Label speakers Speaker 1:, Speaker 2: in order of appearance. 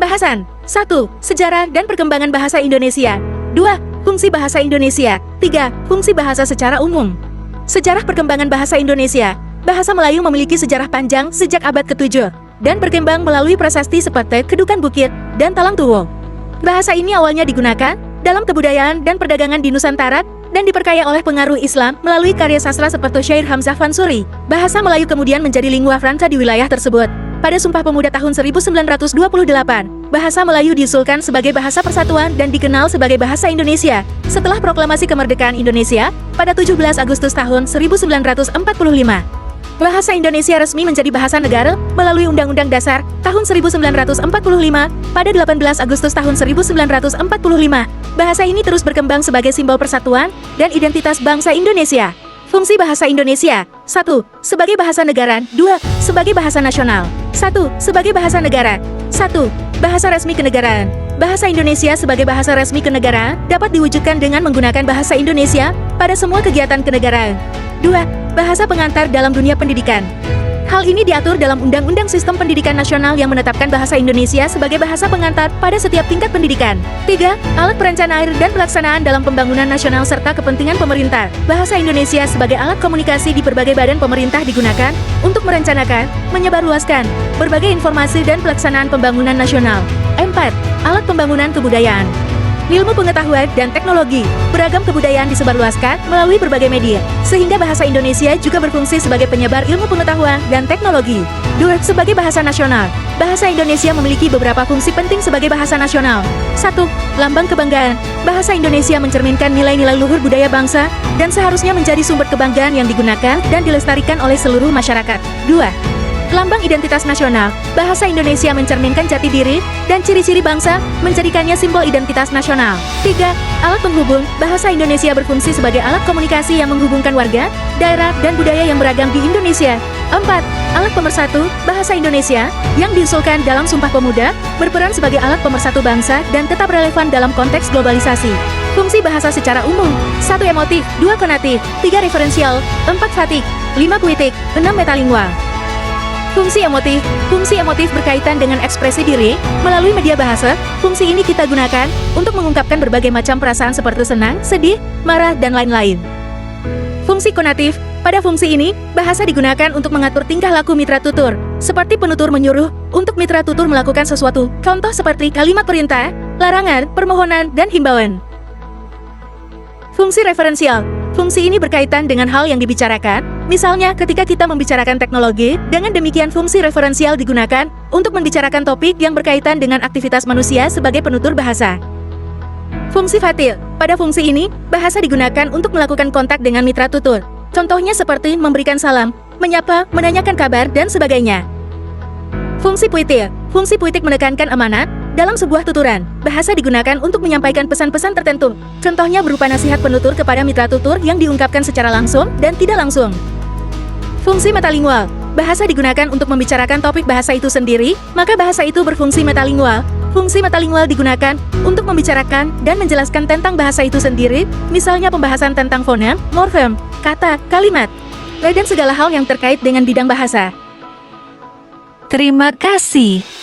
Speaker 1: Pembahasan 1. Sejarah dan perkembangan bahasa Indonesia. 2. Fungsi bahasa Indonesia. 3. Fungsi bahasa secara umum. Sejarah perkembangan bahasa Indonesia. Bahasa Melayu memiliki sejarah panjang sejak abad ke-7 dan berkembang melalui prasasti seperti Kedukan Bukit dan Talang Tuwo. Bahasa ini awalnya digunakan dalam kebudayaan dan perdagangan di Nusantara dan diperkaya oleh pengaruh Islam melalui karya sastra seperti Syair Hamzah Fansuri. Bahasa Melayu kemudian menjadi lingua franca di wilayah tersebut. Pada Sumpah Pemuda tahun 1928, bahasa Melayu diusulkan sebagai bahasa persatuan dan dikenal sebagai bahasa Indonesia setelah proklamasi kemerdekaan Indonesia pada 17 Agustus tahun 1945. Bahasa Indonesia resmi menjadi bahasa negara melalui Undang-Undang Dasar tahun 1945 pada 18 Agustus tahun 1945. Bahasa ini terus berkembang sebagai simbol persatuan dan identitas bangsa Indonesia. Fungsi bahasa Indonesia. 1. Sebagai bahasa negara. 2. Sebagai bahasa nasional. 1. Sebagai bahasa negara. 1. Bahasa resmi kenegaraan. Bahasa Indonesia sebagai bahasa resmi kenegaraan dapat diwujudkan dengan menggunakan bahasa Indonesia pada semua kegiatan kenegaraan. 2. Bahasa pengantar dalam dunia pendidikan. Hal ini diatur dalam Undang-Undang Sistem Pendidikan Nasional yang menetapkan bahasa Indonesia sebagai bahasa pengantar pada setiap tingkat pendidikan. 3. Alat perencanaan dan pelaksanaan dalam pembangunan nasional serta kepentingan pemerintah. Bahasa Indonesia sebagai alat komunikasi di berbagai badan pemerintah digunakan untuk merencanakan, menyebarluaskan berbagai informasi dan pelaksanaan pembangunan nasional. 4. Alat pembangunan kebudayaan. Ilmu pengetahuan dan teknologi, beragam kebudayaan disebarluaskan melalui berbagai media, sehingga bahasa Indonesia juga berfungsi sebagai penyebar ilmu pengetahuan dan teknologi. 2. Sebagai bahasa nasional, bahasa Indonesia memiliki beberapa fungsi penting sebagai bahasa nasional. 1. Lambang kebanggaan. Bahasa Indonesia mencerminkan nilai-nilai luhur budaya bangsa dan seharusnya menjadi sumber kebanggaan yang digunakan dan dilestarikan oleh seluruh masyarakat. 2. Lambang identitas nasional. Bahasa Indonesia mencerminkan jati diri dan ciri-ciri bangsa, menjadikannya simbol identitas nasional. 3. Alat penghubung. Bahasa Indonesia berfungsi sebagai alat komunikasi yang menghubungkan warga, daerah, dan budaya yang beragam di Indonesia. 4. Alat pemersatu. Bahasa Indonesia, yang diusulkan dalam Sumpah Pemuda, berperan sebagai alat pemersatu bangsa dan tetap relevan dalam konteks globalisasi. Fungsi bahasa secara umum. 1. Emotif. 2. Konatif. 3. Referensial. 4. Fatik. 5. Puitik. 6. Metalingual. Fungsi emotif. Fungsi emotif berkaitan dengan ekspresi diri melalui media bahasa. Fungsi ini kita gunakan untuk mengungkapkan berbagai macam perasaan seperti senang, sedih, marah, dan lain-lain. Fungsi konatif. Pada fungsi ini, bahasa digunakan untuk mengatur tingkah laku mitra tutur, seperti penutur menyuruh untuk mitra tutur melakukan sesuatu. Contoh seperti kalimat perintah, larangan, permohonan, dan himbauan. Fungsi referensial. Fungsi ini berkaitan dengan hal yang dibicarakan, misalnya ketika kita membicarakan teknologi, dengan demikian fungsi referensial digunakan untuk membicarakan topik yang berkaitan dengan aktivitas manusia sebagai penutur bahasa. Fungsi fatil. Pada fungsi ini, bahasa digunakan untuk melakukan kontak dengan mitra tutur. Contohnya seperti memberikan salam, menyapa, menanyakan kabar, dan sebagainya. Fungsi puitik. Fungsi puitik menekankan amanat dalam sebuah tuturan. Bahasa digunakan untuk menyampaikan pesan-pesan tertentu. Contohnya berupa nasihat penutur kepada mitra tutur yang diungkapkan secara langsung dan tidak langsung. Fungsi metalingual. Bahasa digunakan untuk membicarakan topik bahasa itu sendiri, maka bahasa itu berfungsi metalingual. Fungsi metalingual digunakan untuk membicarakan dan menjelaskan tentang bahasa itu sendiri, misalnya pembahasan tentang fonem, morfem, kata, kalimat, dan segala hal yang terkait dengan bidang bahasa.
Speaker 2: Terima kasih.